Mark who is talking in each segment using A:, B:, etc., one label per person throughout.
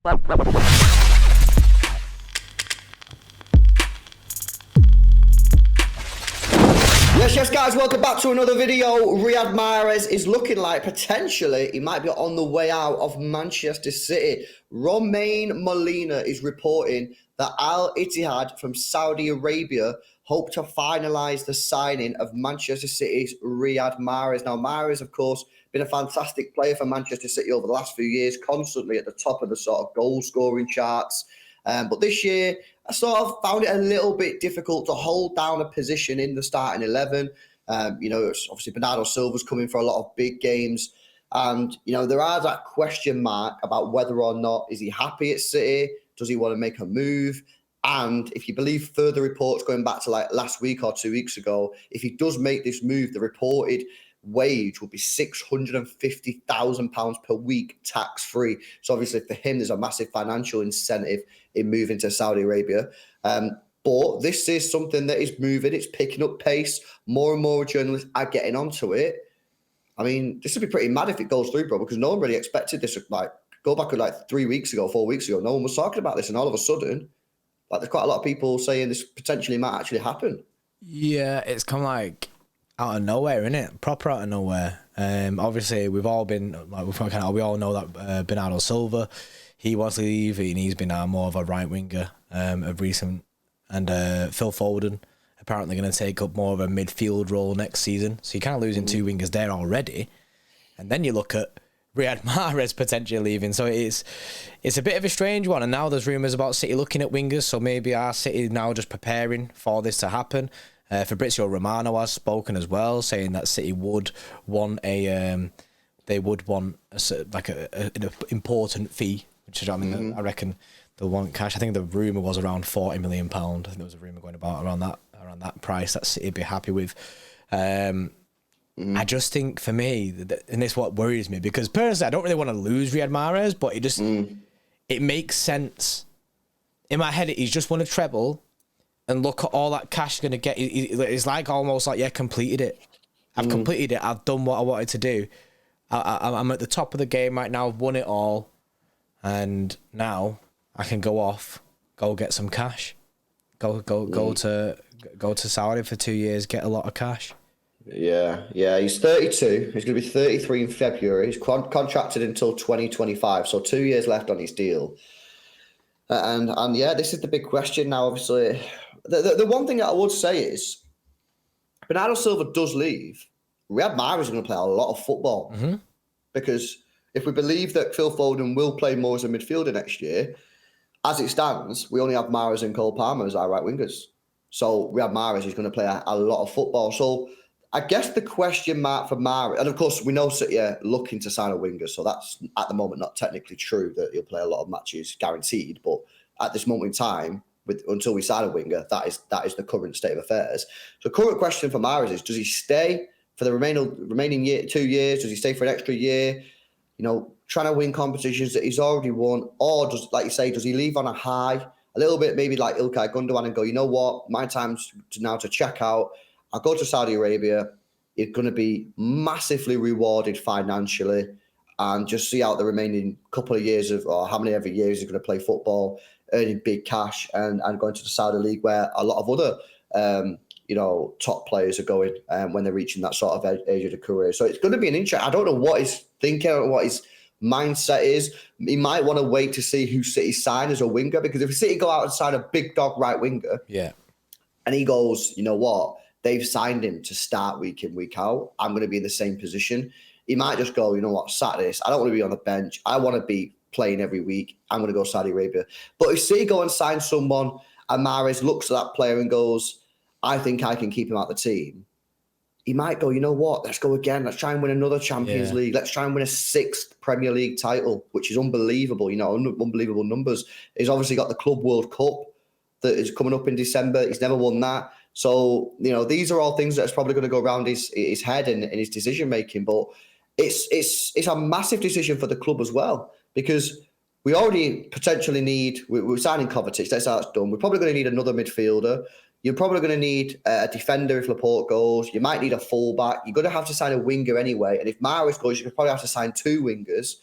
A: Yes, guys, welcome back to another video. Riyad Mahrez is looking like potentially he might be on the way out of Manchester City. Romain Molina is reporting that Al Ittihad from Saudi Arabia hope to finalise the signing of Manchester City's Riyad Mahrez. Now, Mahrez, of course, been a fantastic player for Manchester City over the last few years, constantly at the top of the sort of goal-scoring charts. But this year, I sort of found it a little bit difficult to hold down a position in the starting 11. It's obviously Bernardo Silva's coming for a lot of big games. And, there are that question mark about whether or not is he happy at City? Does he want to make a move? And if you believe further reports going back to like last week or 2 weeks ago, if he does make this move, the reported wage will be £650,000 per week tax-free. So obviously for him, there's a massive financial incentive in moving to Saudi Arabia. But this is something that is moving. It's picking up pace. More and more journalists are getting onto it. I mean, this would be pretty mad if it goes through, bro, because no one really expected this. Like, go back like 3 weeks ago, 4 weeks ago, no one was talking about this. And all of a sudden, like, there's quite a lot of people saying this potentially might actually happen.
B: Yeah, it's come like out of nowhere, innit? Proper out of nowhere. Obviously, we've all been like we all know that Bernardo Silva, he wants to leave, and he's been more of a right winger of recent, and Phil Foden apparently going to take up more of a midfield role next season. So you're kind of losing two wingers there already, and then you look at Riyad Mahrez potentially leaving. So it's a bit of a strange one. And now there's rumours about City looking at wingers. So maybe our City now just preparing for this to happen. Fabrizio Romano has spoken as well, saying that City would want an important fee, which is, I mean, I reckon they'll want cash. I think the rumour was around £40 million. I think there was a rumour going about around that price that City would be happy with. I just think for me, and this is what worries me, because personally I don't really want to lose Riyad Mahrez, but it makes sense. In my head, he's just won a treble, and look at all that cash going to get. It's like almost like, yeah, completed it. I've completed it. I've done what I wanted to do. I'm at the top of the game right now. I've won it all, and now I can go off, go get some cash, go to Saudi for 2 years, get a lot of cash.
A: Yeah. He's 32. He's going to be 33 in February. He's contracted until 2025, so 2 years left on his deal. And yeah, this is the big question now. Obviously, the one thing that I would say is, Bernardo Silva does leave, Riyad Mahrez is going to play a lot of football, because if we believe that Phil Foden will play more as a midfielder next year, as it stands, we only have Mahrez and Cole Palmer as our right wingers. So Riyad Mahrez is going to play a lot of football. So I guess the question mark for Mahrez, and of course we know City are looking to sign a winger, so that's at the moment not technically true that he'll play a lot of matches guaranteed. But at this moment in time, until we sign a winger, that is the current state of affairs. So current question for Mahrez is: does he stay for the remaining 2 years? Does he stay for an extra year? Trying to win competitions that he's already won, or does he leave on a high, a little bit maybe like Ilkay Gundogan, and go, you know what, my time's now to check out. I'll go to Saudi Arabia. You're going to be massively rewarded financially, and just see out the remaining couple of years or how many ever years he's going to play football, earning big cash, and going to the Saudi League where a lot of other top players are going when they're reaching that sort of age of the career. So it's going to be an interest. I don't know what he's thinking or what his mindset is. He might want to wait to see who City sign as a winger, because if City go out and sign a big dog right winger, and he goes, you know what, they've signed him to start week in, week out, I'm going to be in the same position. He might just go, you know what, Saturdays, I don't want to be on the bench. I want to be playing every week. I'm going to go Saudi Arabia. But if City go and sign someone, and Mahrez looks at that player and goes, I think I can keep him out the team, he might go, you know what, let's go again. Let's try and win another Champions League. Let's try and win a 6th Premier League title, which is unbelievable. Unbelievable numbers. He's obviously got the Club World Cup that is coming up in December. He's never won that. So, these are all things that's probably going to go around his head and his decision-making. But it's a massive decision for the club as well, because we already potentially need, we're signing Kovacic, that's how it's done. We're probably going to need another midfielder. You're probably going to need a defender if Laporte goes. You might need a fullback. You're going to have to sign a winger anyway. And if Mahrez goes, you could probably have to sign 2 wingers.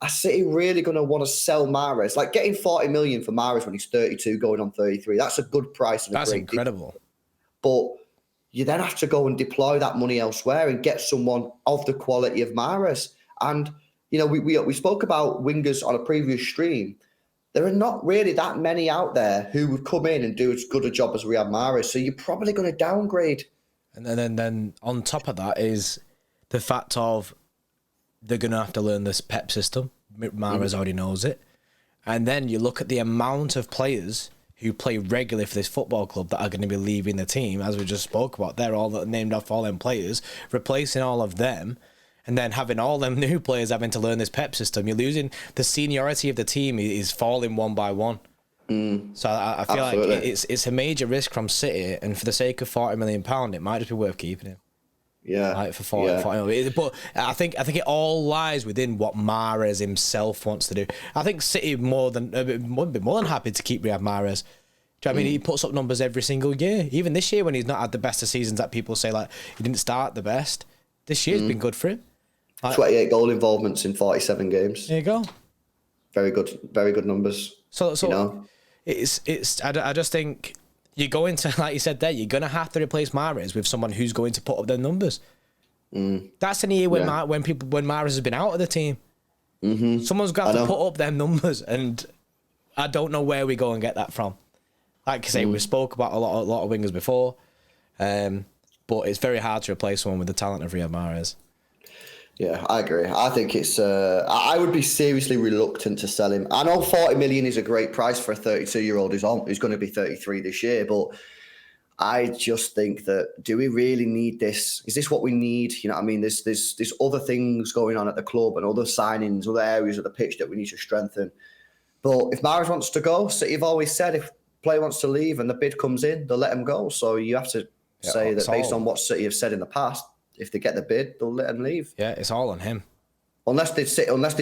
A: are City really going to want to sell Mahrez? Like getting 40 million for Mahrez when he's 32, going on 33, that's a good price. And
B: That's incredible.
A: But you then have to go and deploy that money elsewhere and get someone of the quality of Mahrez. And, you know, we spoke about wingers on a previous stream. There are not really that many out there who would come in and do as good a job as Riyad Mahrez. So you're probably going to downgrade.
B: And then on top of that is the fact of they're going to have to learn this PEP system. Mahrez already knows it. And then you look at the amount of players who play regularly for this football club that are going to be leaving the team, as we just spoke about. They're all named off all them players, replacing all of them, and then having all them new players having to learn this PEP system. You're losing the seniority of the team is falling one by one. So I feel
A: Absolutely.
B: like it's a major risk from City, and for the sake of £40 million, it might just be worth keeping him.
A: Yeah.
B: Like for 40 million. But I think it all lies within what Mahrez himself wants to do. I think City would be more than happy to keep Riyad Mahrez. Do you know what I mean? He puts up numbers every single year. Even this year when he's not had the best of seasons that people say, like, he didn't start the best. This year's been good for him. Like,
A: 28 goal involvements in 47 games.
B: There you go.
A: Very good numbers.
B: So
A: you know?
B: I just think you're going to, like you said there, you're going to have to replace Mahrez with someone who's going to put up their numbers. That's in a year when Mahrez has been out of the team. Someone's got to put up their numbers, and I don't know where we go and get that from. Like I say, we spoke about a lot of wingers before, but it's very hard to replace someone with the talent of Riyad Mahrez.
A: Yeah, I agree. I think it's. I would be seriously reluctant to sell him. I know 40 million is a great price for a 32-year-old who's going to be 33 this year, but I just think that, do we really need this? Is this what we need? You know what I mean? There's other things going on at the club and other signings, other areas of the pitch that we need to strengthen. But if Mahrez wants to go, City have always said if a player wants to leave and the bid comes in, they'll let him go. So you have to say that based on what City have said in the past, if they get the bid, they'll let him leave.
B: Yeah, it's all on him.
A: Unless they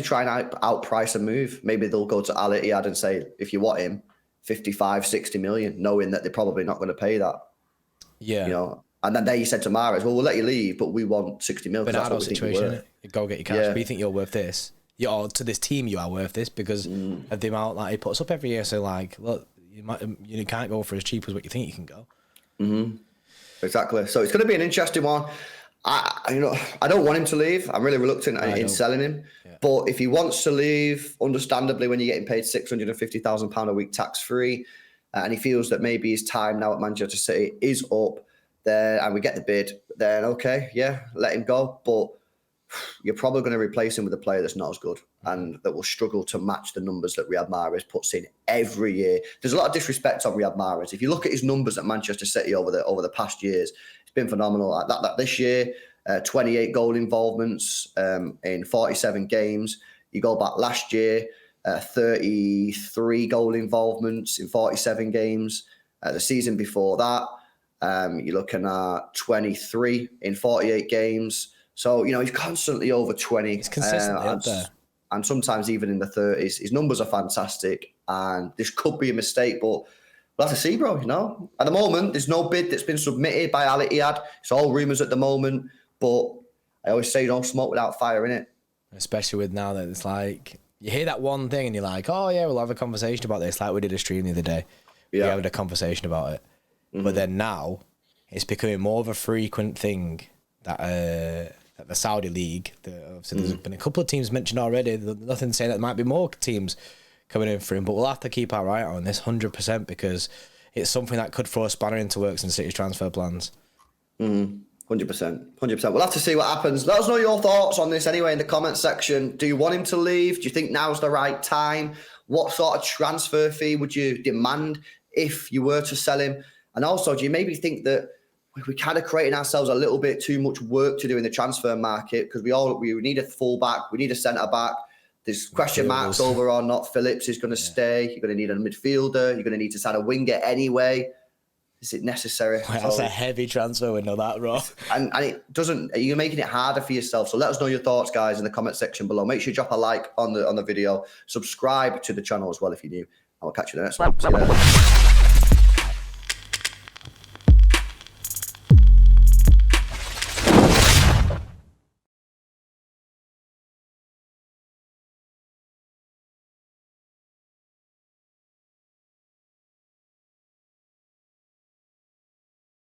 A: try and outprice a move, maybe they'll go to Al Ittihad and say, if you want him, 55, 60 million, knowing that they're probably not going to pay that.
B: Yeah.
A: You know, and then they said to Mahrez, well, we'll let you leave, but we want 60 million.
B: But that's situation, isn't it? Go get your cash.
A: Yeah.
B: But you think you're worth this. To this team, you are worth this because of the amount that he puts up every year. So, like, look, you can't go for as cheap as what you think you can go.
A: Exactly. So it's going to be an interesting one. I don't want him to leave. I'm really reluctant in selling him. Yeah. But if he wants to leave, understandably, when you're getting paid £650,000 a week tax-free, and he feels that maybe his time now at Manchester City is up, then and we get the bid, then okay, yeah, let him go. But you're probably going to replace him with a player that's not as good and that will struggle to match the numbers that Riyad Mahrez puts in every year. There's a lot of disrespect on Riyad Mahrez. If you look at his numbers at Manchester City over the past years, it's been phenomenal. Like that this year, 28 goal involvements in 47 games. You go back last year, 33 goal involvements in 47 games. The season before that, you're looking at 23 in 48 games. So, you know, he's constantly over 20.
B: He's consistently up there.
A: And sometimes even in the 30s. His numbers are fantastic. And this could be a mistake, but we'll have to see, bro, you know. At the moment, there's no bid that's been submitted by Al Ittihad. It's all rumours at the moment. But I always say don't smoke without fire, innit?
B: Especially with now that it's like, you hear that one thing and you're like, oh, yeah, we'll have a conversation about this. Like we did a stream the other day. Yeah. We had a conversation about it. But then now, it's becoming more of a frequent thing that the Saudi League, obviously there's been a couple of teams mentioned already. Nothing saying that there might be more teams coming in for him, but we'll have to keep our eye on this 100% because it's something that could throw a spanner into works in City's transfer plans.
A: 100%. We'll have to see what happens. Let us know your thoughts on this anyway in the comments section. Do you want him to leave? Do you think now's the right time? What sort of transfer fee would you demand if you were to sell him? And also, do you maybe think that we're kind of creating ourselves a little bit too much work to do in the transfer market because we need a fullback, we need a centre back. There's question marks over or not Phillips is going to stay. You're going to need a midfielder. You're going to need to sign a winger anyway. Is it necessary?
B: Well, that's a heavy transfer window, that, bro.
A: And it doesn't. You're making it harder for yourself. So let us know your thoughts, guys, in the comment section below. Make sure you drop a like on the video. Subscribe to the channel as well if you're new. I'll catch you in the next one. See you later.